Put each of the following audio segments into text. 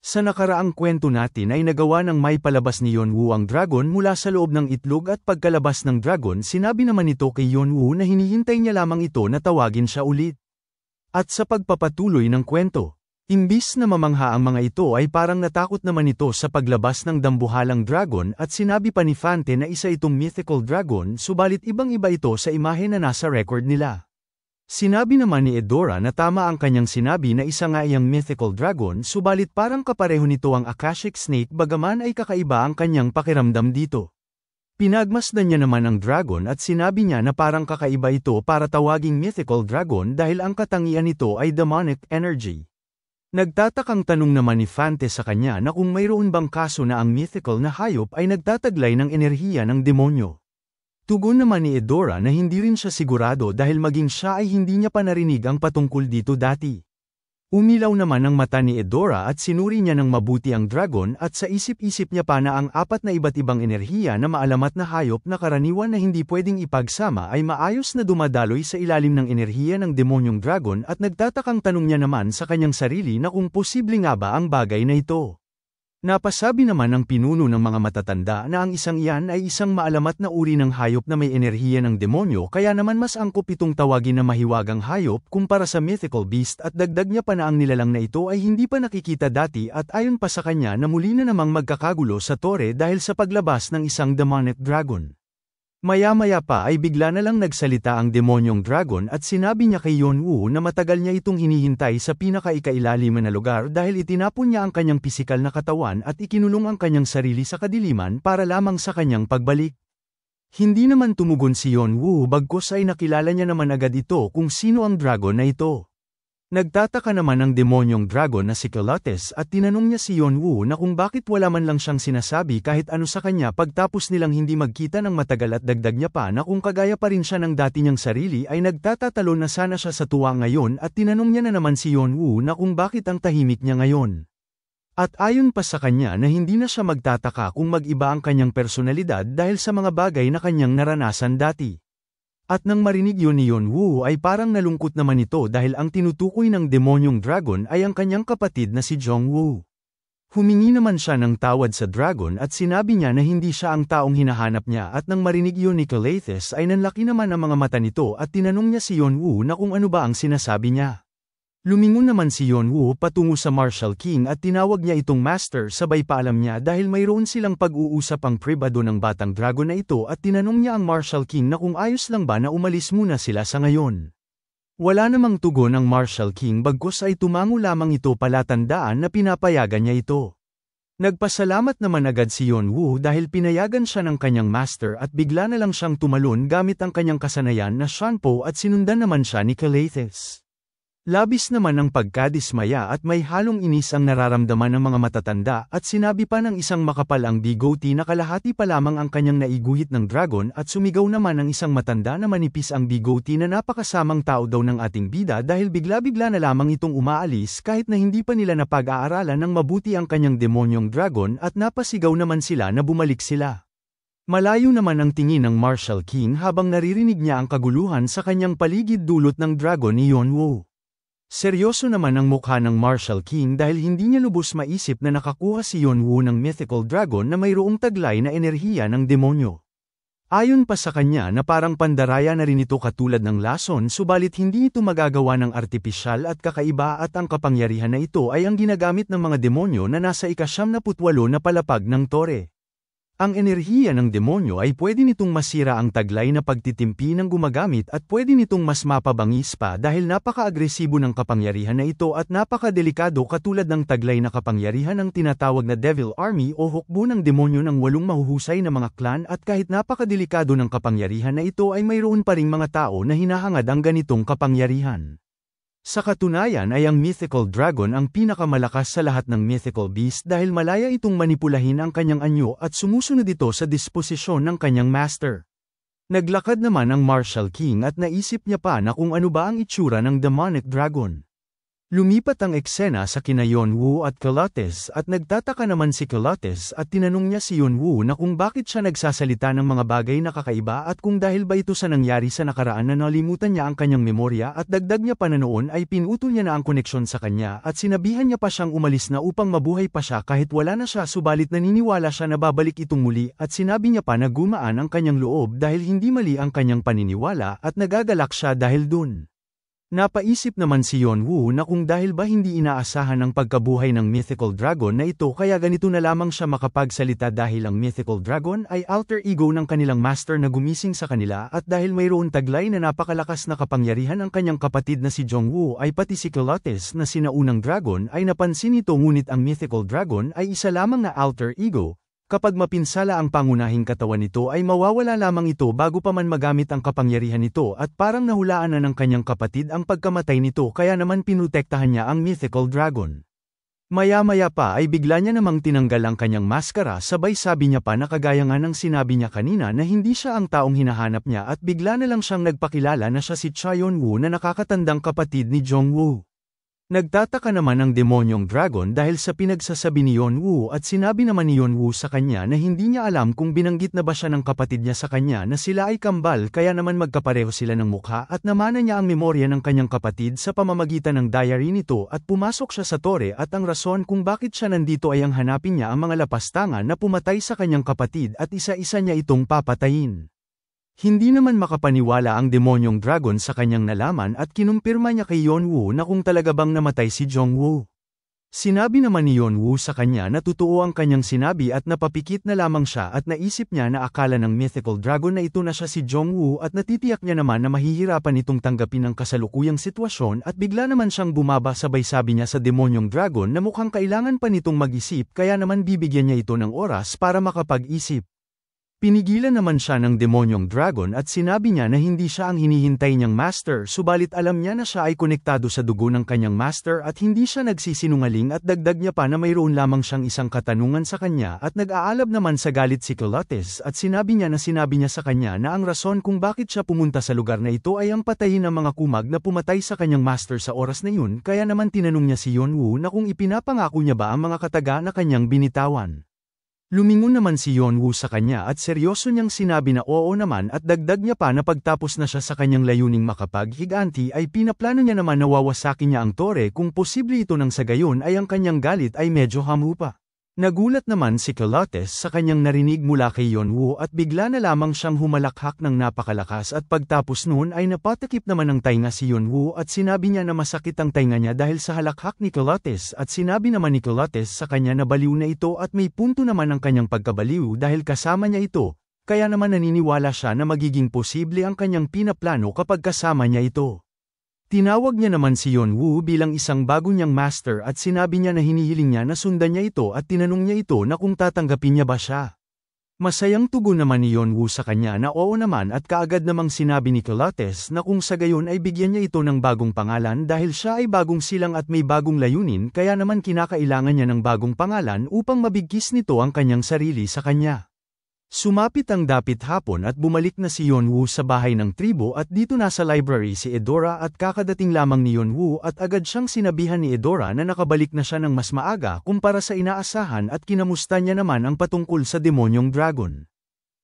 Sa nakaraang kwento natin ay nagawa ng may palabas ni Yonwoo ang dragon mula sa loob ng itlog at pagkalabas ng dragon sinabi naman ito kay Yonwoo na hinihintay niya lamang ito na tawagin siya ulit. At sa pagpapatuloy ng kwento, imbis na mamangha ang mga ito ay parang natakot naman ito sa paglabas ng dambuhalang dragon at sinabi pa ni Fante na isa itong mythical dragon subalit ibang-iba ito sa imahe na nasa record nila. Sinabi naman ni Edora na tama ang kanyang sinabi na isa nga iyang mythical dragon subalit parang kapareho nito ang Akashic Snake bagaman ay kakaiba ang kanyang pakiramdam dito. Pinagmasdan niya naman ang dragon at sinabi niya na parang kakaiba ito para tawaging mythical dragon dahil ang katangian nito ay demonic energy. Nagtatakang tanong naman ni Fante sa kanya na kung mayroon bang kaso na ang mythical na hayop ay nagtataglay ng enerhiya ng demonyo. Tugon naman ni Edora na hindi rin siya sigurado dahil maging siya ay hindi niya pa narinig ang patungkol dito dati. Umilaw naman ang mata ni Edora at sinuri niya ng mabuti ang dragon at sa isip-isip niya pa na ang apat na iba't ibang enerhiya na maalamat na hayop na karaniwan na hindi pwedeng ipagsama ay maayos na dumadaloy sa ilalim ng enerhiya ng demonyong dragon at nagtatakang tanong niya naman sa kanyang sarili na kung posible nga ba ang bagay na ito. Napasabi naman ng pinuno ng mga matatanda na ang isang iyan ay isang maalamat na uri ng hayop na may enerhiya ng demonyo kaya naman mas angkop itong tawagin na mahiwagang hayop kumpara sa mythical beast at dagdag niya pa na ang nilalang na ito ay hindi pa nakikita dati at ayon pa sa kanya na muli na namang magkakagulo sa tore dahil sa paglabas ng isang demonic dragon. Maya-maya pa ay bigla na lang nagsalita ang demonyong dragon at sinabi niya kay Yonwoo na matagal niya itong hinihintay sa pinakaikailalim na lugar dahil itinapon niya ang kanyang pisikal na katawan at ikinulong ang kanyang sarili sa kadiliman para lamang sa kanyang pagbalik. Hindi naman tumugon si Yonwoo bagkus ay nakilala niya naman agad ito kung sino ang dragon na ito. Nagtataka naman ang demonyong dragon na si Kelotes at tinanong niya si Yonwoo na kung bakit wala man lang siyang sinasabi kahit ano sa kanya pagtapos nilang hindi magkita ng matagal at dagdag niya pa na kung kagaya pa rin siya ng dati niyang sarili ay nagtatatalo na sana siya sa tuwa ngayon at tinanong niya na naman si Yonwoo na kung bakit ang tahimik niya ngayon. At ayon pa sa kanya na hindi na siya magtataka kung mag-iba ang kanyang personalidad dahil sa mga bagay na kanyang naranasan dati. At nang marinig yun ni Yonwoo ay parang nalungkot naman ito dahil ang tinutukoy ng demonyong dragon ay ang kanyang kapatid na si Jongwoo. Humingi naman siya ng tawad sa dragon at sinabi niya na hindi siya ang taong hinahanap niya at nang marinig yun ni Kelotes ay nanlaki naman ang mga mata nito at tinanong niya si Yonwoo na kung ano ba ang sinasabi niya. Lumingon naman si Yonwoo patungo sa Martial King at tinawag niya itong master sabay paalam niya dahil mayroon silang pag-uusap ang pribado ng batang dragon na ito at tinanong niya ang Martial King na kung ayos lang ba na umalis muna sila sa ngayon. Wala namang tugon ang Martial King bagkus ay tumango lamang ito palatandaan na pinapayagan niya ito. Nagpasalamat naman agad si Yonwoo dahil pinayagan siya ng kanyang master at bigla na lang siyang tumalon gamit ang kanyang kasanayan na Shanpo at sinundan naman siya ni Kelotes. Labis naman ang pagkadismaya at may halong inis ang nararamdaman ng mga matatanda at sinabi pa ng isang makapal ang bigoti na kalahati pa lamang ang kanyang naiguhit ng dragon at sumigaw naman ng isang matanda na manipis ang bigoti na napakasamang tao daw ng ating bida dahil bigla-bigla na lamang itong umaalis kahit na hindi pa nila napag-aaralan ng mabuti ang kanyang demonyong dragon at napasigaw naman sila na bumalik sila. Malayo naman ang tingin ng Martial King habang naririnig niya ang kaguluhan sa kanyang paligid dulot ng dragon ni Yonwoo. Seryoso naman ang mukha ng Martial King dahil hindi niya lubos maisip na nakakuha si Yonwoo ng mythical dragon na mayroong taglay na enerhiya ng demonyo. Ayon pa sa kanya na parang pandaraya na rin ito katulad ng lason subalit hindi ito magagawa ng artipisyal at kakaiba at ang kapangyarihan na ito ay ang ginagamit ng mga demonyo na nasa ika-78 na palapag ng tore. Ang enerhiya ng demonyo ay pwede nitong masira ang taglay na pagtitimpi ng gumagamit at pwede nitong mas mapabangis pa dahil napaka-agresibo ng kapangyarihan na ito at napakadelikado katulad ng taglay na kapangyarihan ng tinatawag na Devil Army o hukbo ng demonyo ng 8 mahuhusay na mga clan at kahit napakadelikado ng kapangyarihan na ito ay mayroon pa ring mga tao na hinahangad ang ganitong kapangyarihan. Sa katunayan ay ang mythical dragon ang pinakamalakas sa lahat ng mythical beast dahil malaya itong manipulahin ang kanyang anyo at sumusunod ito sa disposisyon ng kanyang master. Naglakad naman ang Martial King at naisip niya pa na kung ano ba ang itsura ng demonic dragon. Lumipat ang eksena sa kina Yeonwoo at Pilates at nagtataka naman si Pilates at tinanong niya si Yeonwoo na kung bakit siya nagsasalita ng mga bagay na kakaiba at kung dahil ba ito sa nangyari sa nakaraan na nalimutan niya ang kanyang memorya at dagdag niya pa na noon ay pinutol niya na ang koneksyon sa kanya at sinabihan niya pa siyang umalis na upang mabuhay pa siya kahit wala na siya subalit naniniwala siya na babalik itong muli at sinabi niya pa na gumaan ang kanyang loob dahil hindi mali ang kanyang paniniwala at nagagalak siya dahil dun. Napaisip naman si Yeonwoo na kung dahil ba hindi inaasahan ang pagkabuhay ng mythical dragon na ito kaya ganito na lamang siya makapagsalita dahil ang mythical dragon ay alter ego ng kanilang master na gumising sa kanila at dahil mayroon taglay na napakalakas na kapangyarihan ang kanyang kapatid na si Jongwoo ay pati si Pilates na sinaunang dragon ay napansin ito ngunit ang mythical dragon ay isa lamang na alter ego. Kapag mapinsala ang pangunahing katawan nito ay mawawala lamang ito bago pa man magamit ang kapangyarihan nito at parang nahulaan na ng kanyang kapatid ang pagkamatay nito kaya naman pinutektahan niya ang mythical dragon. Maya-maya pa ay bigla niya namang tinanggal ang kanyang maskara sabay sabi niya pa na kagaya nga ng sinabi niya kanina na hindi siya ang taong hinahanap niya at bigla na lang siyang nagpakilala na siya si Cha Yeonwoo na nakakatandang kapatid ni Jongwoo. Nagtataka naman ang demonyong dragon dahil sa pinagsasabi ni Yeonwoo at sinabi naman ni Yeonwoo sa kanya na hindi niya alam kung binanggit na ba siya ng kapatid niya sa kanya na sila ay kambal kaya naman magkapareho sila ng mukha at namana niya ang memorya ng kanyang kapatid sa pamamagitan ng diary nito at pumasok siya sa tore at ang rason kung bakit siya nandito ay ang hanapin niya ang mga lapastangan na pumatay sa kanyang kapatid at isa-isa niya itong papatayin. Hindi naman makapaniwala ang demonyong dragon sa kanyang nalaman at kinumpirma niya kay Yeonwoo na kung talaga bang namatay si Jongwoo. Sinabi naman ni Yeonwoo sa kanya na totoo ang kanyang sinabi at napapikit na lamang siya at naisip niya na akala ng mythical dragon na ito na siya si Jongwoo at natitiyak niya naman na mahihirapan itong tanggapin ang kasalukuyang sitwasyon at bigla naman siyang bumaba sabay sabi niya sa demonyong dragon na mukhang kailangan pa nitong mag-isip kaya naman bibigyan niya ito ng oras para makapag-isip. Pinigilan naman siya ng demonyong dragon at sinabi niya na hindi siya ang hinihintay niyang master subalit alam niya na siya ay konektado sa dugo ng kanyang master at hindi siya nagsisinungaling at dagdag niya pa na mayroon lamang siyang isang katanungan sa kanya at nag-aalab naman sa galit si Pilates at sinabi niya sa kanya na ang rason kung bakit siya pumunta sa lugar na ito ay ang patayin ng mga kumag na pumatay sa kanyang master sa oras na yun kaya naman tinanong niya si Yeonwoo na kung ipinapangako niya ba ang mga kataga na kanyang binitawan. Lumingon naman si Yeonwoo sa kanya at seryoso niyang sinabi na oo naman at dagdag niya pa na pagtapos na siya sa kanyang layuning makapaghiganti ay pinaplano niya naman na wawasakin niya ang tore kung posible ito nang sa gayon ay ang kanyang galit ay medyo hamupa. Nagulat naman si Pilates sa kanyang narinig mula kay Yeonwoo at bigla na lamang siyang humalakhak ng napakalakas at pagtapos noon ay napatakip naman ng tainga si Yeonwoo at sinabi niya na masakit ang tainga niya dahil sa halakhak ni Pilates at sinabi naman ni Pilates sa kanya na baliw na ito at may punto naman ang kanyang pagkabaliw dahil kasama niya ito, kaya naman naniniwala siya na magiging posible ang kanyang pinaplano kapag kasama niya ito. Tinawag niya naman si Yeonwoo bilang isang bago niyang master at sinabi niya na hinihiling niya na sundan niya ito at tinanong niya ito na kung tatanggapin niya ba siya. Masayang tugon naman ni Yeonwoo sa kanya na oo naman at kaagad namang sinabi ni Pilates na kung sa gayon ay bigyan niya ito ng bagong pangalan dahil siya ay bagong silang at may bagong layunin kaya naman kinakailangan niya ng bagong pangalan upang mabigkis nito ang kanyang sarili sa kanya. Sumapit ang dapit hapon at bumalik na si Yeonwoo sa bahay ng tribo at dito nasa library si Eudora at kakadating lamang ni Yeonwoo at agad siyang sinabihan ni Eudora na nakabalik na siya ng mas maaga kumpara sa inaasahan at kinamusta niya naman ang patungkol sa demonyong dragon.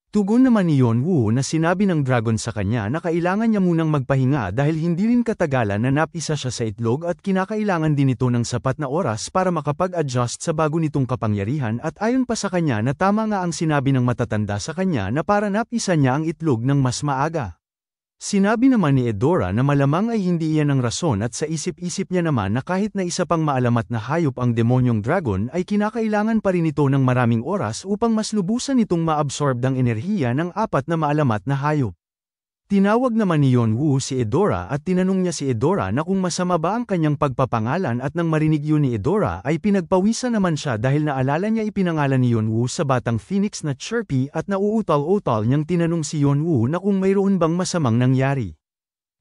Tugon naman ni Yeonwoo na sinabi ng dragon sa kanya na kailangan niya munang magpahinga dahil hindi rin katagalan na napisa siya sa itlog at kinakailangan din ito ng sapat na oras para makapag-adjust sa bago nitong kapangyarihan at ayon pa sa kanya na tama nga ang sinabi ng matatanda sa kanya na para napisa niya ang itlog ng mas maaga. Sinabi naman ni Eudora na malamang ay hindi iyan ang rason at sa isip-isip niya naman na kahit na isa pang maalamat na hayop ang demonyong dragon ay kinakailangan pa rin ito ng maraming oras upang mas lubusan itong maabsorb ang enerhiya ng apat na maalamat na hayop. Tinawag naman ni Yeonwoo si Eudora at tinanong niya si Eudora na kung masama ba ang kanyang pagpapangalan at nang marinig yun ni Eudora ay pinagpawisan naman siya dahil naalala niya ipinangalan ni Yeonwoo sa batang phoenix na Chirpy at nauutal-utal niyang tinanong si Yeonwoo na kung mayroon bang masamang nangyari.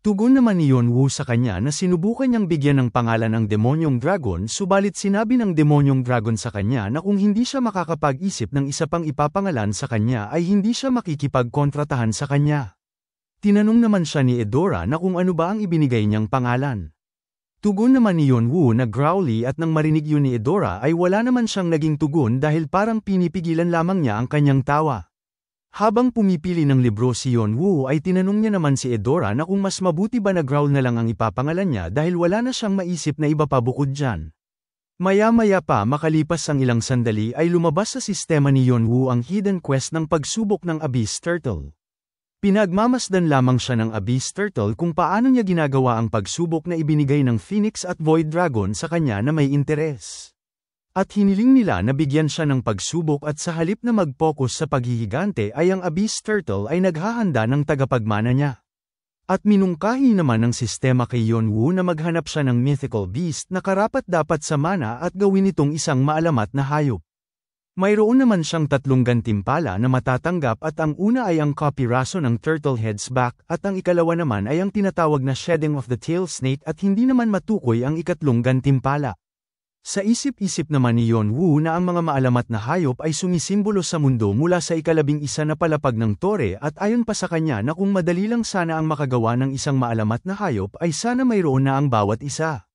Tugon naman ni Yeonwoo sa kanya na sinubukan niyang bigyan ng pangalan ang demonyong dragon subalit sinabi ng demonyong dragon sa kanya na kung hindi siya makakapag-isip ng isa pang ipapangalan sa kanya ay hindi siya makikipagkontratahan sa kanya. Tinanong naman siya ni Eudora na kung ano ba ang ibinigay niyang pangalan. Tugon naman ni Yonwoo na growly at nang marinig yun ni Eudora ay wala naman siyang naging tugon dahil parang pinipigilan lamang niya ang kanyang tawa. Habang pumipili ng libro si Yonwoo ay tinanong niya naman si Eudora na kung mas mabuti ba na growl na lang ang ipapangalan niya dahil wala na siyang maisip na iba pa bukod dyan. Maya-maya pa makalipas ang ilang sandali ay lumabas sa sistema ni Yonwoo ang hidden quest ng pagsubok ng Abyss Turtle. Pinagmamasdan lamang siya ng Abyss Turtle kung paano niya ginagawa ang pagsubok na ibinigay ng Phoenix at Void Dragon sa kanya na may interes. At hiniling nila na bigyan siya ng pagsubok at sa halip na mag-focus sa paghihigante ay ang Abyss Turtle ay naghahanda ng tagapagmana niya. At minungkahi naman ng sistema kay Yonwoo na maghanap siya ng mythical beast na karapat-dapat sa mana at gawin itong isang maalamat na hayop. Mayroon naman siyang 3 gantimpala na matatanggap at ang una ay ang copyraso ng Turtle Head's back at ang ikalawa naman ay ang tinatawag na shedding of the tail snake at hindi naman matukoy ang ikatlong gantimpala. Sa isip-isip naman ni Yonwoo na ang mga maalamat na hayop ay sumisimbolo sa mundo mula sa 11 na palapag ng tore at ayon pa sa kanya na kung madali lang sana ang makagawa ng isang maalamat na hayop ay sana mayroon na ang bawat isa.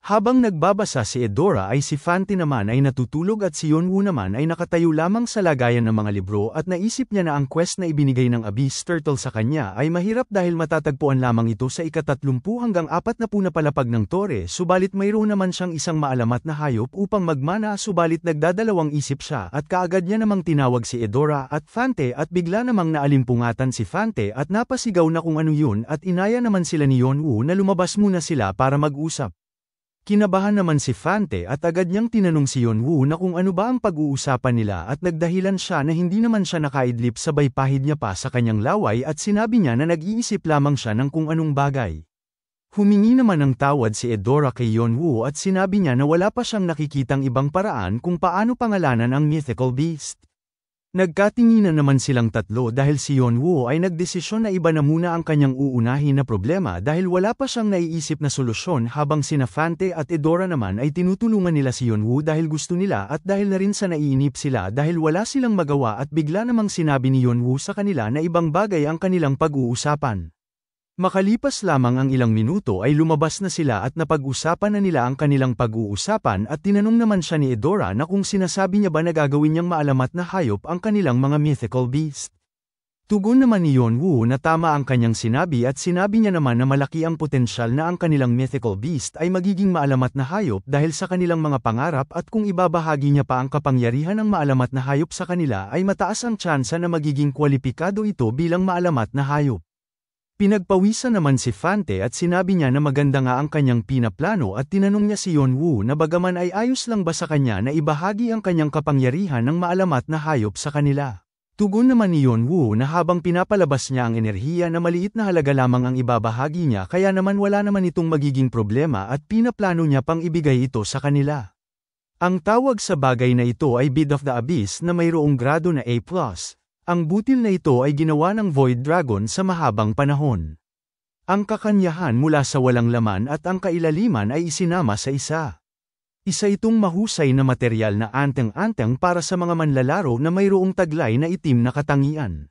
Habang nagbabasa si Eudora ay si Fante naman ay natutulog at si Yonwoo naman ay nakatayo lamang sa lagayan ng mga libro at naisip niya na ang quest na ibinigay ng Abyss Turtle sa kanya ay mahirap dahil matatagpuan lamang ito sa 30 hanggang 40 na palapag ng tore subalit mayroon naman siyang isang maalamat na hayop upang magmana subalit nagdadalawang isip siya at kaagad niya namang tinawag si Eudora at Fante at bigla namang naalimpungatan si Fante at napasigaw na kung ano yun at inaya naman sila ni Yonwoo na lumabas muna sila para mag-usap. Kinabahan naman si Fante at agad niyang tinanong si Yonwoo na kung ano ba ang pag-uusapan nila at nagdahilan siya na hindi naman siya nakaidlip sabay pahid niya pa sa kanyang laway at sinabi niya na nag-iisip lamang siya ng kung anong bagay. Humingi naman ng tawad si Eudora kay Yonwoo at sinabi niya na wala pa siyang nakikitang ibang paraan kung paano pangalanan ang mythical beast. Nagkatinginan naman silang tatlo dahil si Yonwoo ay nagdesisyon na iba na muna ang kanyang uunahin na problema dahil wala pa siyang naiisip na solusyon habang sina Fante at Eudora naman ay tinutulungan nila si Yonwoo dahil gusto nila at dahil na rin sa naiinip sila dahil wala silang magawa at bigla namang sinabi ni Yonwoo sa kanila na ibang bagay ang kanilang pag-uusapan. Makalipas lamang ang ilang minuto ay lumabas na sila at napag-usapan na nila ang kanilang pag-uusapan at tinanong naman siya ni Eudora na kung sinasabi niya ba na gagawin niyang maalamat na hayop ang kanilang mga mythical beast. Tugon naman ni Yonwoo na tama ang kanyang sinabi at sinabi niya naman na malaki ang potensyal na ang kanilang mythical beast ay magiging maalamat na hayop dahil sa kanilang mga pangarap at kung ibabahagi niya pa ang kapangyarihan ng maalamat na hayop sa kanila ay mataas ang tsansa na magiging kwalipikado ito bilang maalamat na hayop. Pinagpawisan naman si Fante at sinabi niya na maganda nga ang kanyang pinaplano at tinanong niya si Yonwoo na bagaman ay ayos lang ba sa kanya na ibahagi ang kanyang kapangyarihan ng maalamat na hayop sa kanila. Tugon naman ni Yonwoo na habang pinapalabas niya ang enerhiya na maliit na halaga lamang ang ibabahagi niya kaya naman wala naman itong magiging problema at pinaplano niya pang ibigay ito sa kanila. Ang tawag sa bagay na ito ay Bid of the Abyss na mayroong grado na A+. Ang butil na ito ay ginawa ng Void Dragon sa mahabang panahon. Ang kakanyahan mula sa walang laman at ang kailaliman ay isinama sa isa. Isa itong mahusay na materyal na anteng-anteng para sa mga manlalaro na mayroong taglay na itim na katangian.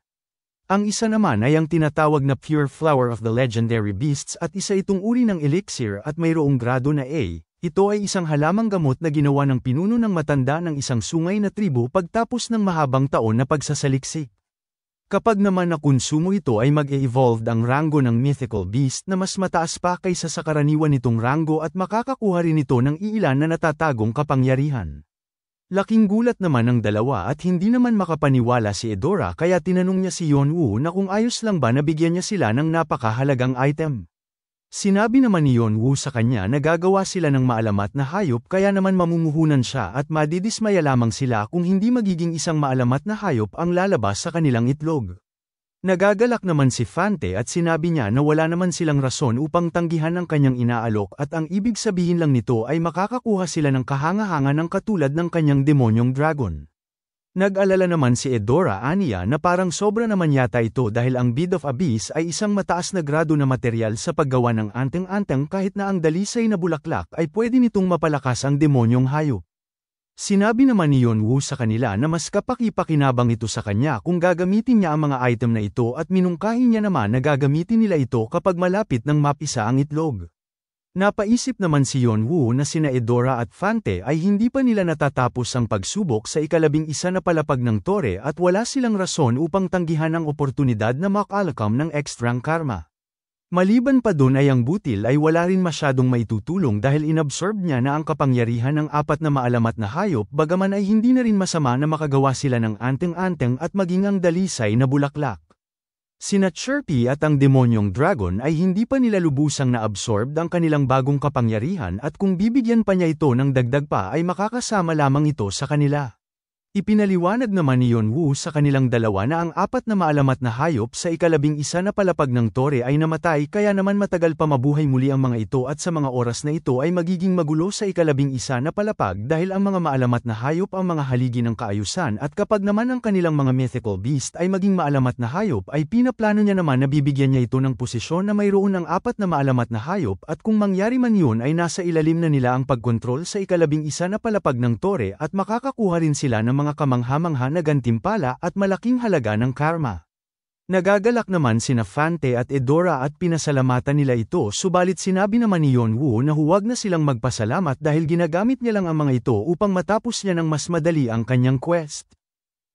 Ang isa naman ay ang tinatawag na Pure Flower of the Legendary Beasts at isa itong uri ng elixir at mayroong grado na A. Ito ay isang halamang gamot na ginawa ng pinuno ng matanda ng isang sungay na tribo pagtapos ng mahabang taon na pagsasaliksik. Kapag naman nakonsumo ito ay mag-e-evolve ang rango ng mythical beast na mas mataas pa kaysa sa karaniwan nitong rango at makakakuha rin ito ng iilan na natatagong kapangyarihan. Laking gulat naman ng dalawa at hindi naman makapaniwala si Eudora kaya tinanong niya si Yonwoo na kung ayos lang ba na bigyan niya sila ng napakahalagang item. Sinabi naman ni Yonwoo sa kanya na gagawa sila ng maalamat na hayop kaya naman mamumuhunan siya at madidismaya lamang sila kung hindi magiging isang maalamat na hayop ang lalabas sa kanilang itlog. Nagagalak naman si Fante at sinabi niya na wala naman silang rason upang tanggihan ang kanyang inaalok at ang ibig sabihin lang nito ay makakakuha sila ng kahanga-hanga ng katulad ng kanyang demonyong dragon. Nag-alala naman si Eudora aniya na parang sobra naman yata ito dahil ang Bid of Abyss ay isang mataas na grado na materyal sa paggawa ng anteng-anteng kahit na ang dalisay na bulaklak ay pwede nitong mapalakas ang demonyong hayop. Sinabi naman ni Yonwoo sa kanila na mas kapaki-pakinabang ito sa kanya kung gagamitin niya ang mga item na ito at minungkahi niya naman na gagamitin nila ito kapag malapit ng mapisa ang itlog. Napaisip naman si Yeonwoo na sina Eudora at Fante ay hindi pa nila natatapos ang pagsubok sa ika-11 na palapag ng tore at wala silang rason upang tanggihan ang oportunidad na makalakam ng ekstrang karma. Maliban pa dun ay ang butil ay wala rin masyadong maitutulong dahil inabsorb niya na ang kapangyarihan ng 4 na maalamat na hayop bagaman ay hindi na rin masama na makagawa sila ng anteng-anteng at maging ang dalisay na bulaklak. Sina Chirpy at ang demonyong dragon ay hindi pa nila lubusang na-absorb ang kanilang bagong kapangyarihan at kung bibigyan pa niya ito ng dagdag pa ay makakasama lamang ito sa kanila. Ipinaliwanag naman ni Yeonwoo sa kanilang dalawa na ang 4 na maalamat na hayop sa ika-11 na palapag ng tore ay namatay kaya naman matagal pa mabuhay muli ang mga ito at sa mga oras na ito ay magiging magulo sa ika-11 na palapag dahil ang mga maalamat na hayop ang mga haligi ng kaayusan at kapag naman ang kanilang mga mythical beast ay maging maalamat na hayop ay pinaplano niya naman na bibigyan niya ito ng posisyon na mayroon ng 4 na maalamat na hayop at kung mangyari man yun ay nasa ilalim na nila ang pagkontrol sa ika-11 na palapag ng tore at makakakuha rin sila ng mga kamangha-mangha na gantimpala at malaking halaga ng karma. Nagagalak naman sina Fante at Eudora at pinasalamatan nila ito subalit sinabi naman ni Yeonwoo na huwag na silang magpasalamat dahil ginagamit niya lang ang mga ito upang matapos niya ng mas madali ang kanyang quest.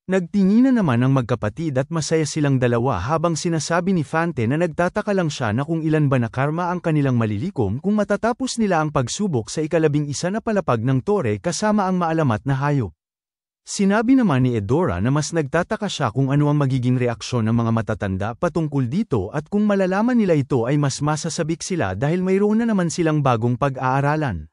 Nagtinginan naman ang magkapatid at masaya silang dalawa habang sinasabi ni Fante na nagtataka lang siya na kung ilan ba na karma ang kanilang malilikom kung matatapos nila ang pagsubok sa ika-11 na palapag ng tore kasama ang maalamat na hayop. Sinabi naman ni Eudora na mas nagtataka siya kung ano ang magiging reaksyon ng mga matatanda patungkol dito at kung malalaman nila ito ay mas masasabik sila dahil mayroon na naman silang bagong pag-aaralan.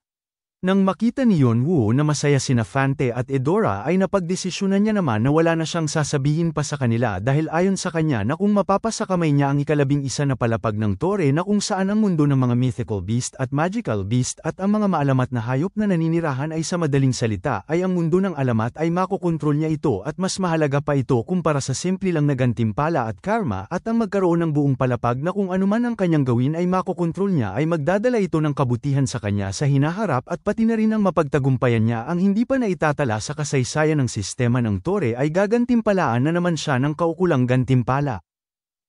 Nang makita ni Yeonwoo na masaya sina Fante at Eudora ay napagdesisyonan niya naman na wala na siyang sasabihin pa sa kanila dahil ayon sa kanya na kung mapapasakamay niya ang ika-11 na palapag ng tore na kung saan ang mundo ng mga mythical beast at magical beast at ang mga maalamat na hayop na naninirahan ay sa madaling salita ay ang mundo ng alamat ay makokontrol niya ito at mas mahalaga pa ito kumpara sa simple lang na gantimpala at karma at ang magkaroon ng buong palapag na kung anuman ang kanyang gawin ay makokontrol niya ay magdadala ito ng kabutihan sa kanya sa hinaharap at pati na rin ang mapagtagumpayan niya ang hindi pa naitatala sa kasaysayan ng sistema ng tore ay gagantimpalaan na naman siya ng kaukulang gantimpala.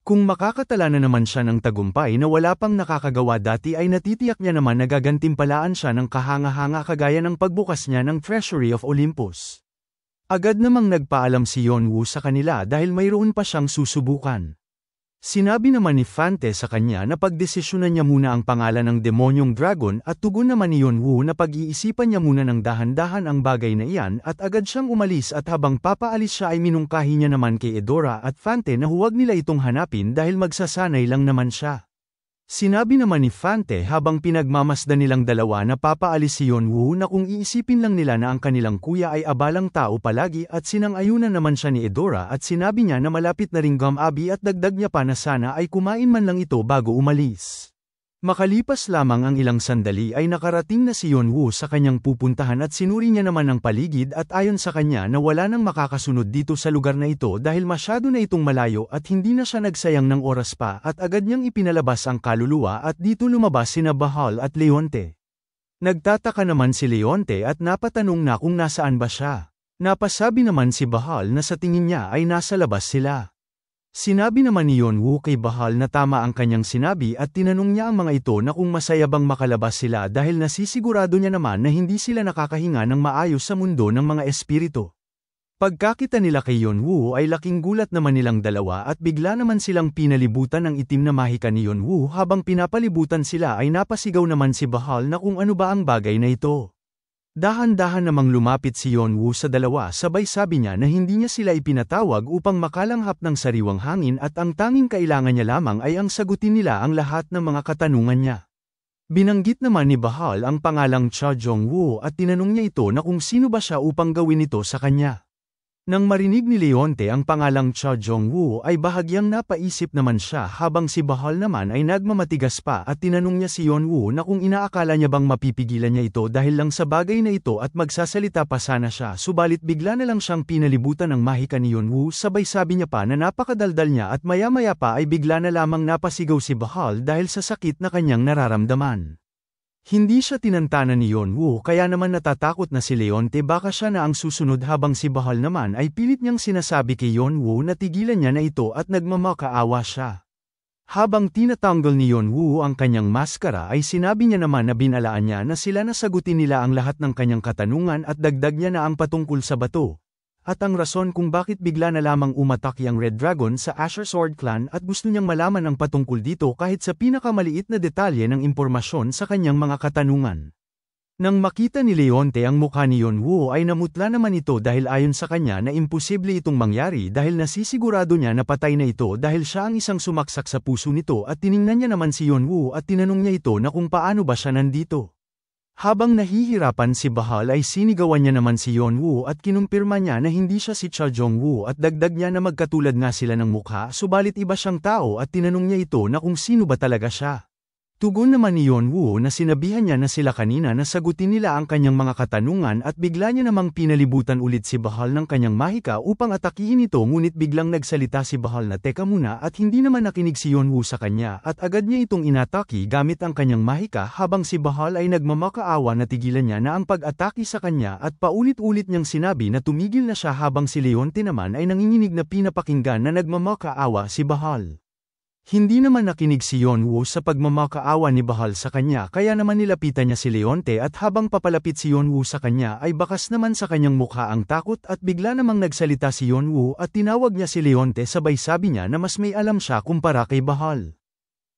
Kung makakatala na naman siya ng tagumpay na wala pang nakakagawa dati ay natitiyak niya naman na gagantimpalaan siya ng kahanga-hanga kagaya ng pagbukas niya ng Treasury of Olympus. Agad namang nagpaalam si Yeonwoo sa kanila dahil mayroon pa siyang susubukan. Sinabi naman ni Fante sa kanya na pagdesisyonan niya muna ang pangalan ng demonyong dragon at tugon naman ni Yeonwoo na pag-iisipan niya muna ng dahan-dahan ang bagay na iyan at agad siyang umalis at habang papaalis siya ay minungkahi niya naman kay Eudora at Fante na huwag nila itong hanapin dahil magsasanay lang naman siya. Sinabi naman ni Fante habang pinagmamasdan nilang dalawa na papaalis si Yeonwoo na kung iisipin lang nila na ang kanilang kuya ay abalang tao palagi at sinang-ayunan naman siya ni Eudora at sinabi niya na malapit na ring gumabi at dagdag niya pa na sana ay kumain man lang ito bago umalis. Makalipas lamang ang ilang sandali ay nakarating na si Yeonwoo sa kanyang pupuntahan at sinuri niya naman ang paligid at ayon sa kanya na wala nang makakasunod dito sa lugar na ito dahil masyado na itong malayo at hindi na siya nagsayang ng oras pa at agad niyang ipinalabas ang kaluluwa at dito lumabas sina Bahal at Leonte. Nagtataka naman si Leonte at napatanong na kung nasaan ba siya. Napasabi naman si Bahal na sa tingin niya ay nasa labas sila. Sinabi naman ni Yeonwoo kay Bahal na tama ang kanyang sinabi at tinanong niya ang mga ito na kung masaya bang makalabas sila dahil nasisigurado niya naman na hindi sila nakakahinga ng maayos sa mundo ng mga espiritu. Pagkakita nila kay Yeonwoo ay laking gulat naman nilang dalawa at bigla naman silang pinalibutan ng itim na mahika ni Yeonwoo habang pinapalibutan sila ay napasigaw naman si Bahal na kung ano ba ang bagay na ito. Dahan-dahan namang lumapit si Yeonwoo sa dalawa sabay sabi niya na hindi niya sila ipinatawag upang makalanghap ng sariwang hangin at ang tanging kailangan niya lamang ay ang sagutin nila ang lahat ng mga katanungan niya. Binanggit naman ni Bahal ang pangalang Cha Jong-woo at tinanong niya ito na kung sino ba siya upang gawin ito sa kanya. Nang marinig ni Leonte ang pangalang Cha Jong-woo ay bahagyang napaisip naman siya habang si Bahal naman ay nagmamatigas pa at tinanong niya si Yeonwoo na kung inaakala niya bang mapipigilan niya ito dahil lang sa bagay na ito at magsasalita pa sana siya subalit bigla na lang siyang pinalibutan ng mahika ni Yeonwoo sabay sabi niya pa na napakadaldal niya at maya-maya pa ay bigla na lamang napasigaw si Bahal dahil sa sakit na kanyang nararamdaman. Hindi siya tinantanan ni Yeonwoo kaya naman natatakot na si Leonte baka siya na ang susunod habang si Bahal naman ay pilit niyang sinasabi kay Yeonwoo na tigilan niya na ito at nagmamakaawa siya. Habang tinatanggal ni Yeonwoo ang kanyang maskara ay sinabi niya naman na binalaan niya na sila na sagutin nila ang lahat ng kanyang katanungan at dagdag niya na ang patungkol sa bato. At ang rason kung bakit bigla na lamang umatake ang Red Dragon sa Asher Sword Clan at gusto niyang malaman ang patungkol dito kahit sa pinakamaliit na detalye ng impormasyon sa kanyang mga katanungan. Nang makita ni Leonte ang mukha ni Yeonwoo ay namutla naman ito dahil ayon sa kanya na imposible itong mangyari dahil nasisigurado niya na patay na ito dahil siya ang isang sumaksak sa puso nito at tiningnan niya naman si Yeonwoo at tinanong niya ito na kung paano ba siya nandito. Habang nahihirapan si Bahal ay sinigawan niya naman si Yeonwoo at kinumpirma niya na hindi siya si Cha Jong-woo at dagdag niya na magkatulad nga sila ng mukha subalit iba siyang tao at tinanong niya ito na kung sino ba talaga siya. Tugon naman ni Yeonwoo na sinabihan niya na sila kanina na sagutin nila ang kanyang mga katanungan at bigla niya namang pinalibutan ulit si Bahal ng kanyang mahika upang atakihin ito ngunit biglang nagsalita si Bahal na teka muna at hindi naman nakinig si Yeonwoo sa kanya at agad niya itong inataki gamit ang kanyang mahika habang si Bahal ay nagmamakaawa na tigilan niya na ang pag-atake sa kanya at paulit-ulit niyang sinabi na tumigil na siya habang si Leonte naman ay nanginginig na pinapakinggan na nagmamakaawa si Bahal. Hindi naman nakinig si Yeonwoo sa pagmamakaawa ni Bahal sa kanya kaya naman nilapitan niya si Leonte at habang papalapit si Yeonwoo sa kanya ay bakas naman sa kanyang mukha ang takot at bigla namang nagsalita si Yeonwoo at tinawag niya si Leonte sabay sabi niya na mas may alam siya kumpara kay Bahal.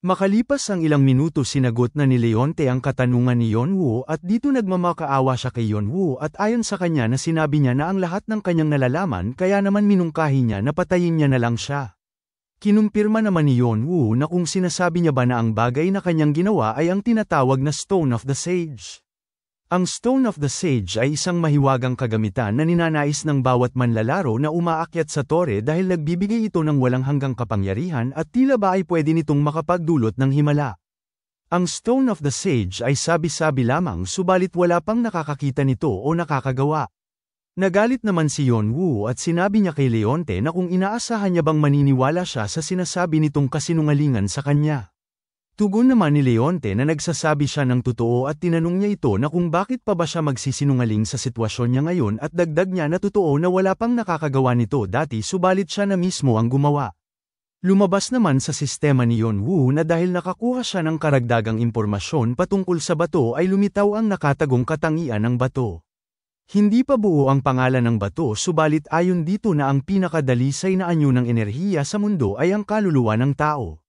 Makalipas ang ilang minuto sinagot na ni Leonte ang katanungan ni Yeonwoo at dito nagmamakaawa siya kay Yeonwoo at ayon sa kanya na sinabi niya na ang lahat ng kanyang nalalaman kaya naman minungkahi niya na patayin niya na lang siya. Kinumpirma naman ni Yeonwoo na kung sinasabi niya ba na ang bagay na kanyang ginawa ay ang tinatawag na Stone of the Sage. Ang Stone of the Sage ay isang mahiwagang kagamitan na ninanais ng bawat manlalaro na umaakyat sa tore dahil nagbibigay ito ng walang hanggang kapangyarihan at tila ba ay pwede nitong makapagdulot ng himala. Ang Stone of the Sage ay sabi-sabi lamang subalit wala pang nakakakita nito o nakakagawa. Nagalit naman si Yeonwoo at sinabi niya kay Leonte na kung inaasahan niya bang maniniwala siya sa sinasabi nitong kasinungalingan sa kanya. Tugon naman ni Leonte na nagsasabi siya ng totoo at tinanong niya ito na kung bakit pa ba siya magsisinungaling sa sitwasyon niya ngayon at dagdag niya na totoo na wala pang nakakagawa nito dati subalit siya na mismo ang gumawa. Lumabas naman sa sistema ni Yeonwoo na dahil nakakuha siya ng karagdagang impormasyon patungkol sa bato ay lumitaw ang nakatagong katangian ng bato. Hindi pa buo ang pangalan ng bato subalit ayon dito na ang pinakadalisay na anyo ng enerhiya sa mundo ay ang kaluluwa ng tao.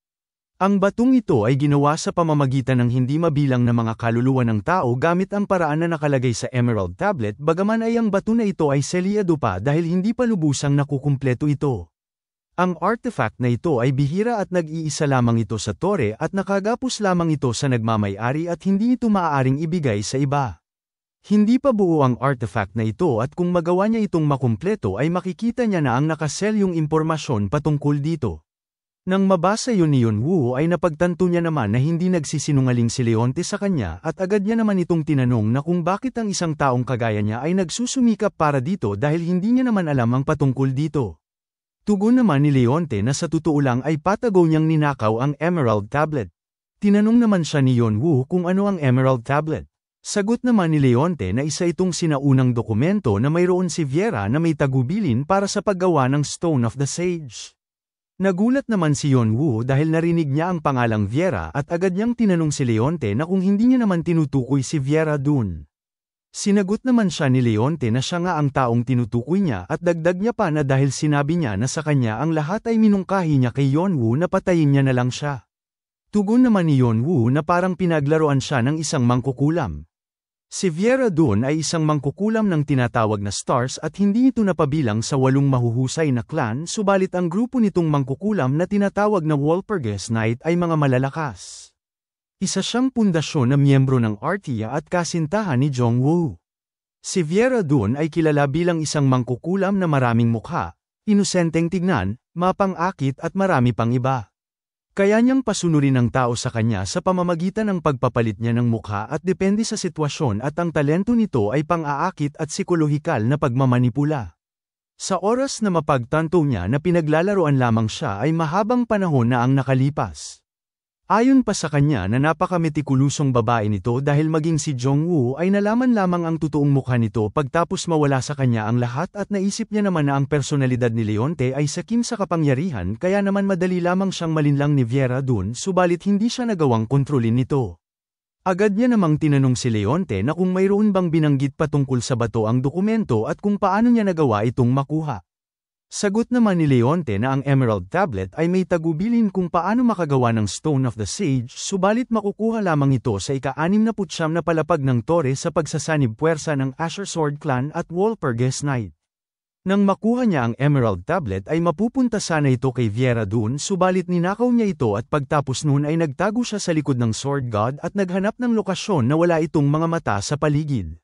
Ang batong ito ay ginawa sa pamamagitan ng hindi mabilang na mga kaluluwa ng tao gamit ang paraan na nakalagay sa Emerald Tablet bagaman ay ang bato na ito ay selyado pa dahil hindi pa lubusang nakukumpleto ito. Ang artifact na ito ay bihira at nag-iisa lamang ito sa tore at nakagapos lamang ito sa nagmamay-ari at hindi ito maaaring ibigay sa iba. Hindi pa buo ang artifact na ito at kung magawa niya itong makumpleto ay makikita niya na ang nakaselyong impormasyon patungkol dito. Nang mabasa yun ni Yeonwoo ay napagtanto niya naman na hindi nagsisinungaling si Leonte sa kanya at agad niya naman itong tinanong na kung bakit ang isang taong kagaya niya ay nagsusumikap para dito dahil hindi niya naman alam ang patungkol dito. Tugon naman ni Leonte na sa totoo lang ay patago niyang ninakaw ang Emerald Tablet. Tinanong naman siya ni Yeonwoo kung ano ang Emerald Tablet. Sagot naman ni Leonte na isa itong sinaunang dokumento na mayroon si Viera na may tagubilin para sa paggawa ng Stone of the Sage. Nagulat naman si Yeonwoo dahil narinig niya ang pangalang Viera at agad niyang tinanong si Leonte na kung hindi niya naman tinutukoy si Viera dun. Sinagot naman siya ni Leonte na siya nga ang taong tinutukoy niya at dagdag niya pa na dahil sinabi niya na sa kanya ang lahat ay minungkahi niya kay Yeonwoo na patayin niya na lang siya. Tugon naman ni Yeonwoo na parang pinaglaruan siya ng isang mangkukulam. Si Viera Dun ay isang mangkukulam ng tinatawag na Stars at hindi ito napabilang sa 8 mahuhusay na clan subalit ang grupo nitong mangkukulam na tinatawag na Walpurgis Knight ay mga malalakas. Isa siyang pundasyon na miyembro ng Artia at kasintahan ni Jong-woo. Si Viera Dun ay kilala bilang isang mangkukulam na maraming mukha, inosenteng tignan, mapang-akit at marami pang iba. Kaya niyang pasunurin ng tao sa kanya sa pamamagitan ng pagpapalit niya ng mukha at depende sa sitwasyon at ang talento nito ay pang-aakit at psikolohikal na pagmamanipula. Sa oras na mapagtanto niya na pinaglalaroan lamang siya ay mahabang panahon na ang nakalipas. Ayon pa sa kanya na napakametikulusong babae nito dahil maging si Jongwoo ay nalaman lamang ang totoong mukha nito pagtapos mawala sa kanya ang lahat at naisip niya naman na ang personalidad ni Leonte ay sakim sa kapangyarihan kaya naman madali lamang siyang malinlang ni Viera dun subalit hindi siya nagawang kontrolin nito. Agad niya namang tinanong si Leonte na kung mayroon bang binanggit patungkol sa bato ang dokumento at kung paano niya nagawa itong makuha. Sagot naman ni Leonte na ang Emerald Tablet ay may tagubilin kung paano makagawa ng Stone of the Sage subalit makukuha lamang ito sa ika-69 na palapag ng tore sa pagsasanib puwersa ng Asher Sword Clan at Walpurgis Night. Nang makuha niya ang Emerald Tablet ay mapupunta sana ito kay Viera dun subalit ninakaw niya ito at pagtapos nun ay nagtago siya sa likod ng Sword God at naghanap ng lokasyon na wala itong mga mata sa paligid.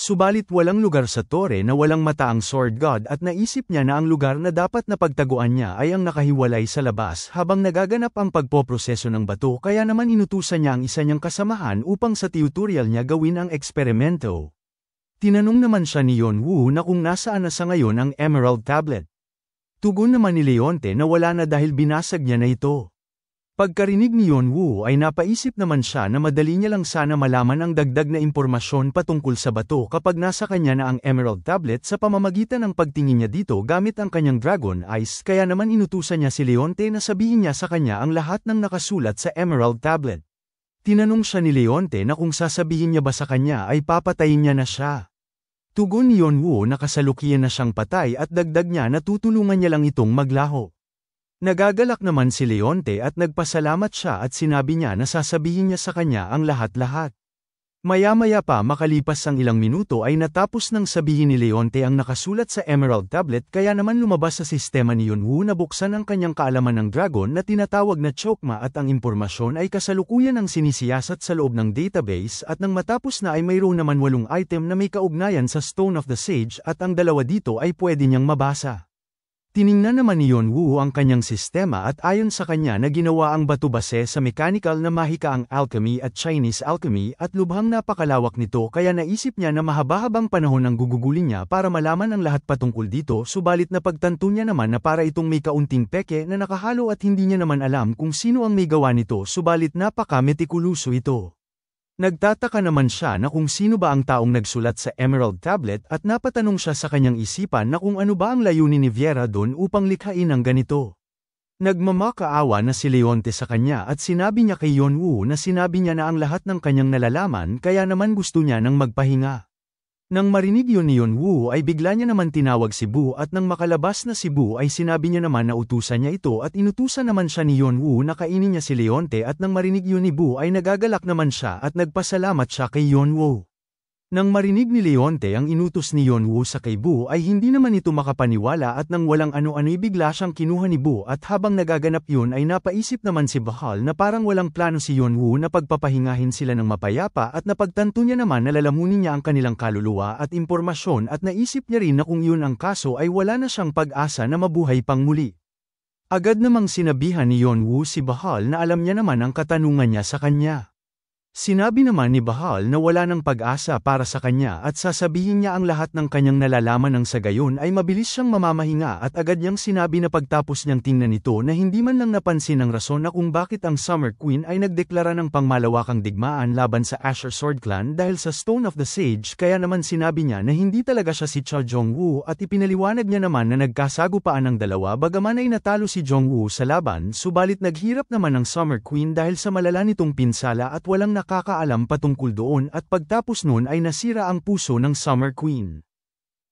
Subalit walang lugar sa tore na walang mata ang Sword God at naisip niya na ang lugar na dapat na pagtaguan niya ay ang nakahiwalay sa labas habang nagaganap ang pagpoproseso ng bato kaya naman inutusan niya ang isa niyang kasamahan upang sa tutorial niya gawin ang eksperimento. Tinanong naman siya ni Yeonwoo na kung nasaan na sa ngayon ang Emerald Tablet. Tugon naman ni Leonte na wala na dahil binasag niya na ito. Pagkarinig ni Yeonwoo ay napaisip naman siya na madali niya lang sana malaman ang dagdag na impormasyon patungkol sa bato kapag nasa kanya na ang Emerald Tablet sa pamamagitan ng pagtingin niya dito gamit ang kanyang Dragon Eyes kaya naman inutusan niya si Leonte na sabihin niya sa kanya ang lahat ng nakasulat sa Emerald Tablet. Tinanong siya ni Leonte na kung sasabihin niya ba sa kanya ay papatayin niya na siya. Tugon ni Yeonwoo na kasalukuyan na siyang patay at dagdag niya na tutulungan niya lang itong maglaho. Nagagalak naman si Leonte at nagpasalamat siya at sinabi niya na sasabihin niya sa kanya ang lahat-lahat. Maya-maya pa makalipas ang ilang minuto ay natapos nang sabihin ni Leonte ang nakasulat sa Emerald Tablet kaya naman lumabas sa sistema ni Yeonwoo na buksan ang kanyang kaalaman ng dragon na tinatawag na Chokma at ang impormasyon ay kasalukuyan ang sinisiyasat sa loob ng database at nang matapos na ay mayroon naman 8 item na may kaugnayan sa Stone of the Sage at ang 2 dito ay pwede niyang mabasa. Tiningnan naman ni Yeonwoo ang kanyang sistema at ayon sa kanya na ginawa ang bato base sa mechanical na mahika ang alchemy at Chinese alchemy at lubhang napakalawak nito kaya naisip niya na mahaba-habang panahon ang gugugulin niya para malaman ang lahat patungkol dito subalit napagtanto niya naman na para itong may kaunting peke na nakahalo at hindi niya naman alam kung sino ang may gawa nito subalit napaka-metikuluso ito. Nagtataka naman siya na kung sino ba ang taong nagsulat sa Emerald Tablet at napatanong siya sa kanyang isipan na kung ano ba ang layunin ni Viera doon upang likhain ang ganito. Nagmamakaawa na si Leonte sa kanya at sinabi niya kay Yeonwoo na sinabi niya na ang lahat ng kanyang nalalaman kaya naman gusto niya nang magpahinga. Nang marinig yun ni Yeonwoo ay bigla niya naman tinawag si Bu at nang makalabas na si Bu ay sinabi niya naman na utusan niya ito at inutusan naman siya ni Yeonwoo na kainin niya si Leonte at nang marinig yun ni Bu ay nagagalak naman siya at nagpasalamat siya kay Yeonwoo. Nang marinig ni Leonte ang inutos ni Yeonwoo sa kay Bu ay hindi naman ito makapaniwala at nang walang ano-ano'y bigla siyang kinuha ni Bu at habang nagaganap yun ay napaisip naman si Bahal na parang walang plano si Yeonwoo na pagpapahingahin sila ng mapayapa at napagtanto niya naman na lalamunin niya ang kanilang kaluluwa at impormasyon at naisip niya rin na kung yun ang kaso ay wala na siyang pag-asa na mabuhay pang muli. Agad namang sinabihan ni Yeonwoo si Bahal na alam niya naman ang katanungan niya sa kanya. Sinabi naman ni Bahal na wala ng pag-asa para sa kanya at sasabihin niya ang lahat ng kanyang nalalaman ng sa gayon ay mabilis siyang mamamahinga at agad niyang sinabi na pagtapos niyang tingnan ito na hindi man lang napansin ang rason na kung bakit ang Summer Queen ay nagdeklara ng pangmalawakang digmaan laban sa Asher Sword Clan dahil sa Stone of the Sage kaya naman sinabi niya na hindi talaga siya si Cha Jongwoo at ipinaliwanag niya naman na nagkasagupaan ang dalawa bagaman ay natalo si Jongwoo sa laban subalit naghirap naman ang Summer Queen dahil sa malala nitong pinsala at walang nakakaalam patungkol doon at pagtapos nun ay nasira ang puso ng Summer Queen.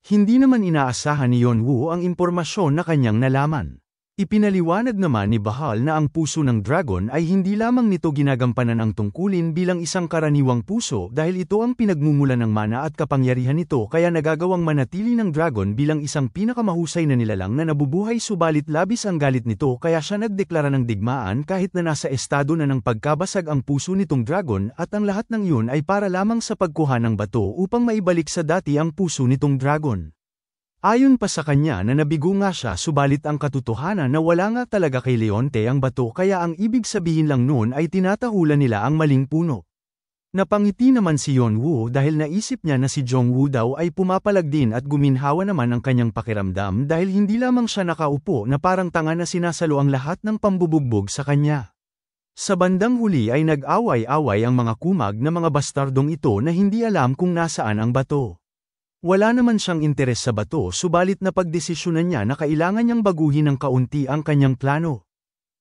Hindi naman inaasahan ni Yeonwoo ang impormasyon na kanyang nalaman. Ipinaliwanag naman ni Bahal na ang puso ng dragon ay hindi lamang nito ginagampanan ang tungkulin bilang isang karaniwang puso dahil ito ang pinagmumulan ng mana at kapangyarihan nito kaya nagagawang manatili ng dragon bilang isang pinakamahusay na nilalang na nabubuhay subalit labis ang galit nito kaya siya nagdeklara ng digmaan kahit na nasa estado na ng pagkabasag ang puso nitong dragon at ang lahat ng yun ay para lamang sa pagkuha ng bato upang maibalik sa dati ang puso nitong dragon. Ayon pa sa kanya na nabigo nga siya subalit ang katotohanan na wala nga talaga kay Leonte ang bato kaya ang ibig sabihin lang noon ay tinatahulan nila ang maling puno. Napangiti naman si Yeonwoo dahil naisip niya na si Jongwoo daw ay pumapalag din at guminhawa naman ang kanyang pakiramdam dahil hindi lamang siya nakaupo na parang tanga na sinasalo ang lahat ng pambubugbog sa kanya. Sa bandang huli ay nag-away-away ang mga kumag na mga bastardong ito na hindi alam kung nasaan ang bato. Wala naman siyang interes sa bato subalit napagdesisyonan niya na kailangan niyang baguhin ng kaunti ang kanyang plano.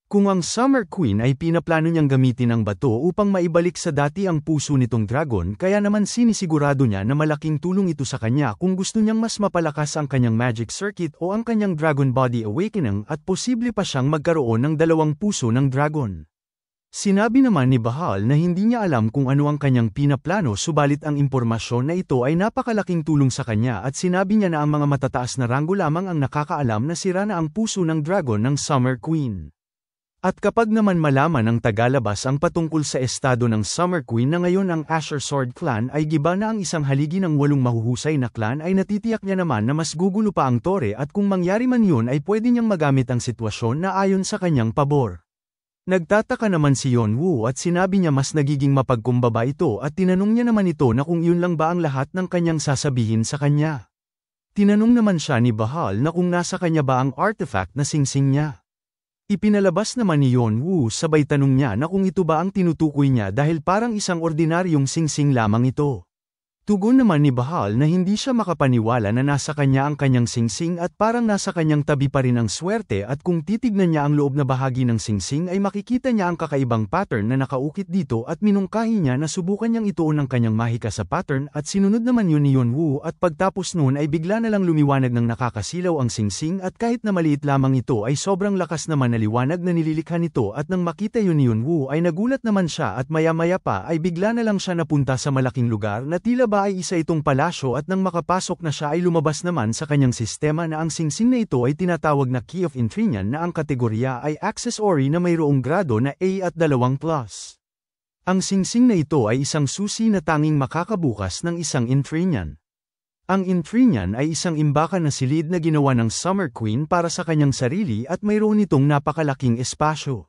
Kung ang Summer Queen ay pinaplano niyang gamitin ang bato upang maibalik sa dati ang puso nitong dragon kaya naman sinisigurado niya na malaking tulong ito sa kanya kung gusto niyang mas mapalakas ang kanyang magic circuit o ang kanyang dragon body awakening at posible pa siyang magkaroon ng dalawang puso ng dragon. Sinabi naman ni Bahal na hindi niya alam kung ano ang kanyang pinaplano subalit ang impormasyon na ito ay napakalaking tulong sa kanya at sinabi niya na ang mga matataas na ranggo lamang ang nakakaalam na sira na ang puso ng dragon ng Summer Queen. At kapag naman malaman ng tagalabas ang patungkol sa estado ng Summer Queen na ngayon ang Azure Sword Clan ay giba na ang isang haligi ng 8 mahuhusay na clan ay natitiyak niya naman na mas gugulo pa ang tore at kung mangyari man yun ay pwede niyang magamit ang sitwasyon na ayon sa kanyang pabor. Nagtataka naman si Yeonwoo at sinabi niya mas nagiging mapagkumbaba ito at tinanong niya naman ito na kung yun lang ba ang lahat ng kanyang sasabihin sa kanya. Tinanong naman siya ni Bahal na kung nasa kanya ba ang artifact na singsing niya. Ipinalabas naman ni Yeonwoo sabay tanong niya na kung ito ba ang tinutukoy niya dahil parang isang ordinaryong singsing lamang ito. Tugon naman ni Bahal na hindi siya makapaniwala na nasa kanya ang kanyang singsing at parang nasa kanyang tabi pa rin ang swerte at kung titignan niya ang loob na bahagi ng singsing ay makikita niya ang kakaibang pattern na nakaukit dito at minungkahi niya na subukan niyang ituon ang kanyang mahika sa pattern at sinunod naman yun ni Yeonwoo at pagtapos noon ay bigla na lang lumiwanag ng nakakasilaw ang singsing at kahit na maliit lamang ito ay sobrang lakas naman na liwanag na nililikha nito at nang makita yun ni Yeonwoo ay nagulat naman siya at maya-maya pa ay bigla na lang siya napunta sa malaking lugar na tila ba ay isa itong palasyo at nang makapasok na siya ay lumabas naman sa kanyang sistema na ang singsing na ito ay tinatawag na Key of Intrinian na ang kategorya ay accessory na mayroong grado na A at 2+. Ang singsing na ito ay isang susi na tanging makakabukas ng isang Intrinian. Ang Intrinian ay isang imbakan na silid na ginawa ng Summer Queen para sa kanyang sarili at mayroon itong napakalaking espasyo.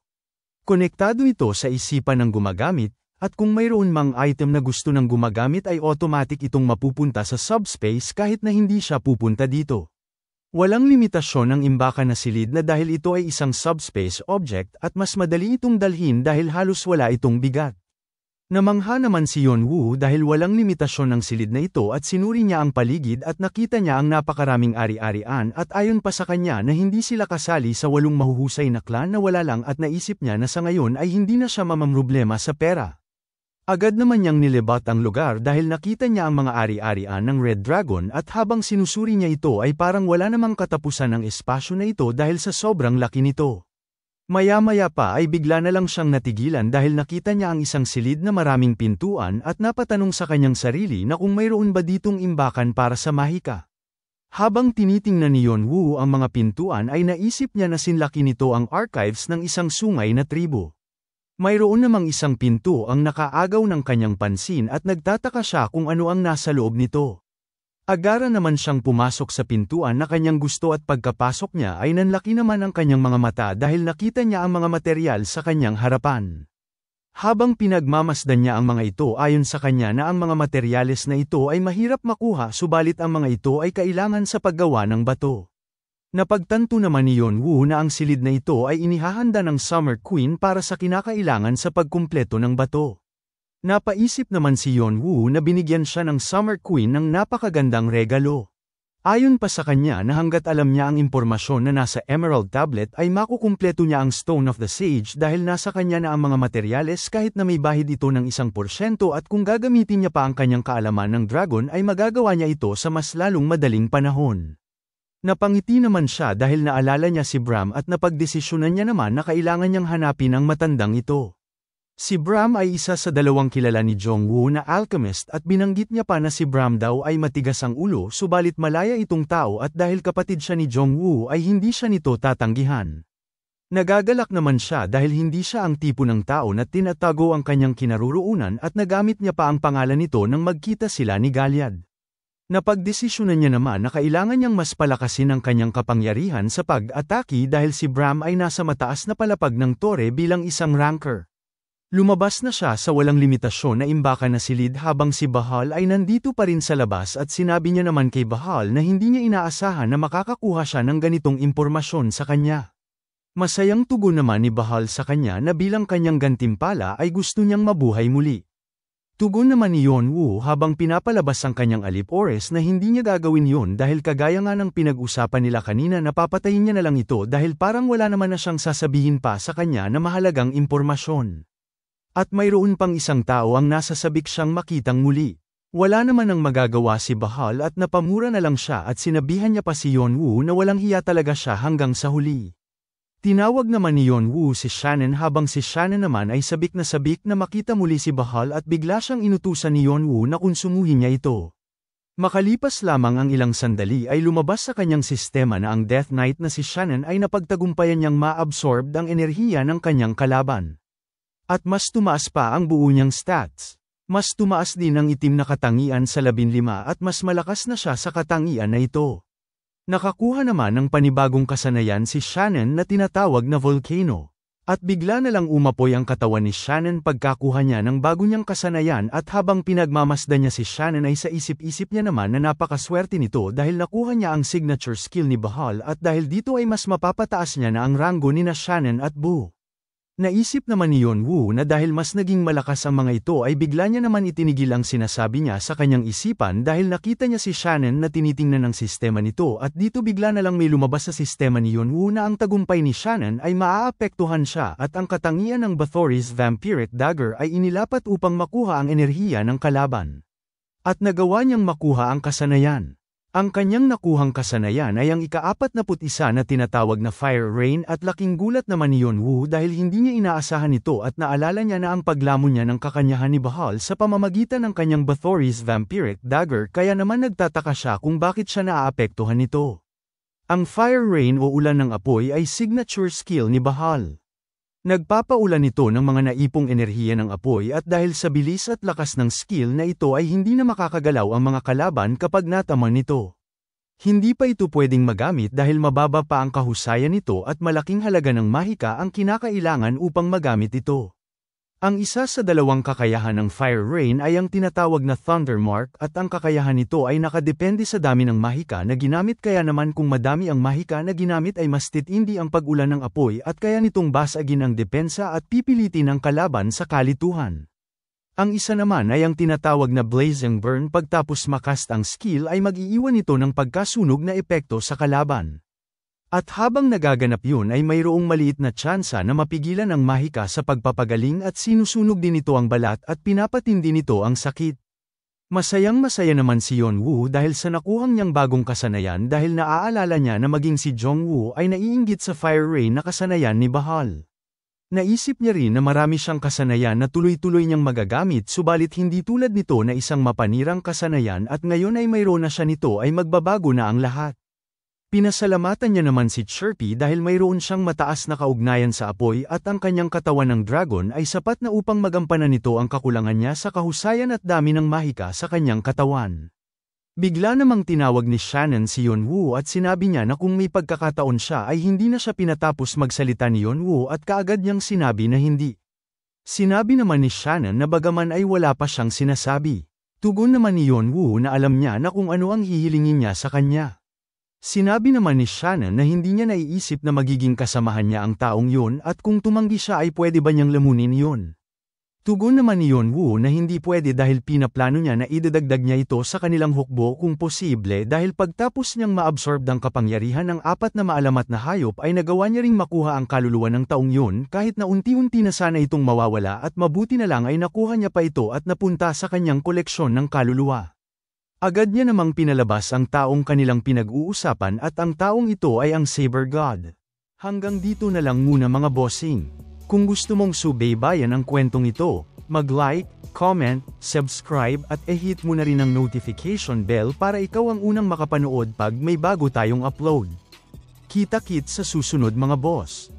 Konektado ito sa isipan ng gumagamit, at kung mayroon mang item na gusto ng gumagamit ay automatic itong mapupunta sa subspace kahit na hindi siya pupunta dito. Walang limitasyon ang imbakan na silid na dahil ito ay isang subspace object at mas madali itong dalhin dahil halos wala itong bigat. Namangha naman si Yeonwoo dahil walang limitasyon ng silid na ito at sinuri niya ang paligid at nakita niya ang napakaraming ari-arian at ayon pa sa kanya na hindi sila kasali sa 8 mahuhusay na clan na wala lang at naisip niya na sa ngayon ay hindi na siya mamamroblema sa pera. Agad naman niyang nilibat ang lugar dahil nakita niya ang mga ari-arian ng Red Dragon at habang sinusuri niya ito ay parang wala namang katapusan ang espasyo na ito dahil sa sobrang laki nito. Maya-maya pa ay bigla na lang siyang natigilan dahil nakita niya ang isang silid na maraming pintuan at napatanong sa kanyang sarili na kung mayroon ba ditong imbakan para sa mahika. Habang tinitingnan ni Yeonwoo ang mga pintuan ay naisip niya na sinlaki nito ang archives ng isang sungay na tribo. Mayroon namang isang pinto ang nakaagaw ng kanyang pansin at nagtataka siya kung ano ang nasa loob nito. Agara naman siyang pumasok sa pintuan na kanyang gusto at pagkapasok niya ay nanlaki naman ang kanyang mga mata dahil nakita niya ang mga materyal sa kanyang harapan. Habang pinagmamasdan niya ang mga ito ayon sa kanya na ang mga materyales na ito ay mahirap makuha subalit ang mga ito ay kailangan sa paggawa ng bato. Napagtanto naman ni Yeonwoo na ang silid na ito ay inihahanda ng Summer Queen para sa kinakailangan sa pagkumpleto ng bato. Napaisip naman si Yeonwoo na binigyan siya ng Summer Queen ng napakagandang regalo. Ayon pa sa kanya na hanggat alam niya ang impormasyon na nasa Emerald Tablet ay makukumpleto niya ang Stone of the Sage dahil nasa kanya na ang mga materyales kahit na may bahid ito ng 1% at kung gagamitin niya pa ang kanyang kaalaman ng dragon ay magagawa niya ito sa mas lalong madaling panahon. Napangiti naman siya dahil naalala niya si Bram at napagdesisyonan niya naman na kailangan niyang hanapin ang matandang ito. Si Bram ay isa sa 2 kilala ni Jongwoo na alchemist at binanggit niya pa na si Bram daw ay matigas ang ulo subalit malaya itong tao at dahil kapatid siya ni Jongwoo ay hindi siya nito tatanggihan. Nagagalak naman siya dahil hindi siya ang tipo ng tao na tinatago ang kanyang kinaroroonan at nagamit niya pa ang pangalan nito nang magkita sila ni Galyad. Napagdesisyonan niya naman na kailangan niyang mas palakasin ang kanyang kapangyarihan sa pag-atake dahil si Bram ay nasa mataas na palapag ng tore bilang isang ranker. Lumabas na siya sa walang limitasyon na imbakan na silid habang si Bahal ay nandito pa rin sa labas at sinabi niya naman kay Bahal na hindi niya inaasahan na makakakuha siya ng ganitong impormasyon sa kanya. Masayang tugon naman ni Bahal sa kanya na bilang kanyang gantimpala ay gusto niyang mabuhay muli. Tugon naman ni Yeonwoo habang pinapalabas ang kanyang alip-ores na hindi niya gagawin yon dahil kagaya nga ng pinag-usapan nila kanina na papatayin niya na lang ito dahil parang wala naman na siyang sasabihin pa sa kanya na mahalagang impormasyon. At mayroon pang isang tao ang nasasabik siyang makitang muli. Wala naman ang magagawa si Bahal at napamura na lang siya at sinabihan niya pa si Yeonwoo na walang hiya talaga siya hanggang sa huli. Tinawag naman ni Yeonwoo si Shannon habang si Shannon naman ay sabik na makita muli si Bahal at bigla siyang inutusan ni Yeonwoo na konsumuhin niya ito. Makalipas lamang ang ilang sandali ay lumabas sa kanyang sistema na ang Death Knight na si Shannon ay napagtagumpayan niyang ma-absorb ang enerhiya ng kanyang kalaban. At mas tumaas pa ang buo niyang stats. Mas tumaas din ang itim na katangian sa 15 at mas malakas na siya sa katangian na ito. Nakakuha naman ng panibagong kasanayan si Shannon na tinatawag na Volcano. At bigla na lang umapoy ang katawan ni Shannon pagkakuha niya ng bago niyang kasanayan at habang pinagmamasdan niya si Shannon ay sa isip-isip niya naman na napakaswerte nito dahil nakuha niya ang signature skill ni Bahal at dahil dito ay mas mapapataas niya na ang ranggo ni na Shannon at Boo. Naisip naman ni Yeonwoo na dahil mas naging malakas ang mga ito ay bigla niya naman itinigil ang sinasabi niya sa kanyang isipan dahil nakita niya si Shannon na tinitingnan ng sistema nito at dito bigla na lang may lumabas sa sistema ni Yeonwoo na ang tagumpay ni Shannon ay maaapektuhan siya at ang katangian ng Bathory's Vampiric Dagger ay inilapat upang makuha ang enerhiya ng kalaban. At nagawa niyang makuha ang kasanayan. Ang kanyang nakuhang kasanayan ay ang ika-41 na tinatawag na Fire Rain at laking gulat naman ni Yeonwoo dahil hindi niya inaasahan ito at naalala niya na ang paglamon niya ng kakanyahan ni Bahal sa pamamagitan ng kanyang Bathory's Vampiric Dagger kaya naman nagtataka siya kung bakit siya naaapektuhan nito. Ang Fire Rain o ulan ng apoy ay signature skill ni Bahal. Nagpapaulan ito ng mga naipong enerhiya ng apoy at dahil sa bilis at lakas ng skill na ito ay hindi na makakagalaw ang mga kalaban kapag nataman nito. Hindi pa ito pwedeng magamit dahil mababa pa ang kahusayan nito at malaking halaga ng mahika ang kinakailangan upang magamit ito. Ang isa sa dalawang kakayahan ng Fire Rain ay ang tinatawag na Thunder Mark at ang kakayahan nito ay nakadepende sa dami ng mahika na ginamit kaya naman kung madami ang mahika na ginamit ay mas titindi ang pag-ulan ng apoy at kaya nitong basagin ang depensa at pipilitin ang kalaban sa kalituhan. Ang isa naman ay ang tinatawag na Blazing Burn pagtapos makast ang skill ay mag-iiwan ito ng pagkasunog na epekto sa kalaban. At habang nagaganap yun ay mayroong maliit na tsansa na mapigilan ang mahika sa pagpapagaling at sinusunog din ito ang balat at pinapatindi nito ang sakit. Masayang-masaya naman si Yeonwoo dahil sa nakuhang niyang bagong kasanayan dahil naaalala niya na maging si Jongwoo ay naiinggit sa Fire Rain na kasanayan ni Bahal. Naisip niya rin na marami siyang kasanayan na tuloy-tuloy niyang magagamit subalit hindi tulad nito na isang mapanirang kasanayan at ngayon ay mayroon na siya nito ay magbabago na ang lahat. Pinasalamatan niya naman si Chirpy dahil mayroon siyang mataas na kaugnayan sa apoy at ang kanyang katawan ng dragon ay sapat na upang magampanan nito ang kakulangan niya sa kahusayan at dami ng mahika sa kanyang katawan. Bigla namang tinawag ni Shannon si Yeonwoo at sinabi niya na kung may pagkakataon siya ay hindi na siya pinatapos magsalita ni Yeonwoo at kaagad niyang sinabi na hindi. Sinabi naman ni Shannon na bagaman ay wala pa siyang sinasabi. Tugon naman ni Yeonwoo na alam niya na kung ano ang hihilingin niya sa kanya. Sinabi naman ni Shannon na hindi niya naiisip na magiging kasamahan niya ang taong yun at kung tumanggi siya ay pwede ba niyang lamunin yun. Tugon naman ni Yeonwoo na hindi pwede dahil pinaplano niya na idadagdag niya ito sa kanilang hukbo kung posible dahil pagtapos niyang maabsorb ang kapangyarihan ng 4 na maalamat na hayop ay nagawa niya ring makuha ang kaluluwa ng taong yun kahit na unti-unti na sana itong mawawala at mabuti na lang ay nakuha niya pa ito at napunta sa kanyang koleksyon ng kaluluwa. Agad niya namang pinalabas ang taong kanilang pinag-uusapan at ang taong ito ay ang Saber God. Hanggang dito na lang muna mga bossing. Kung gusto mong subaybayan ang kwentong ito, mag-like, comment, subscribe at i-hit mo na rin ang notification bell para ikaw ang unang makapanood pag may bago tayong upload. Kita-kits sa susunod mga boss.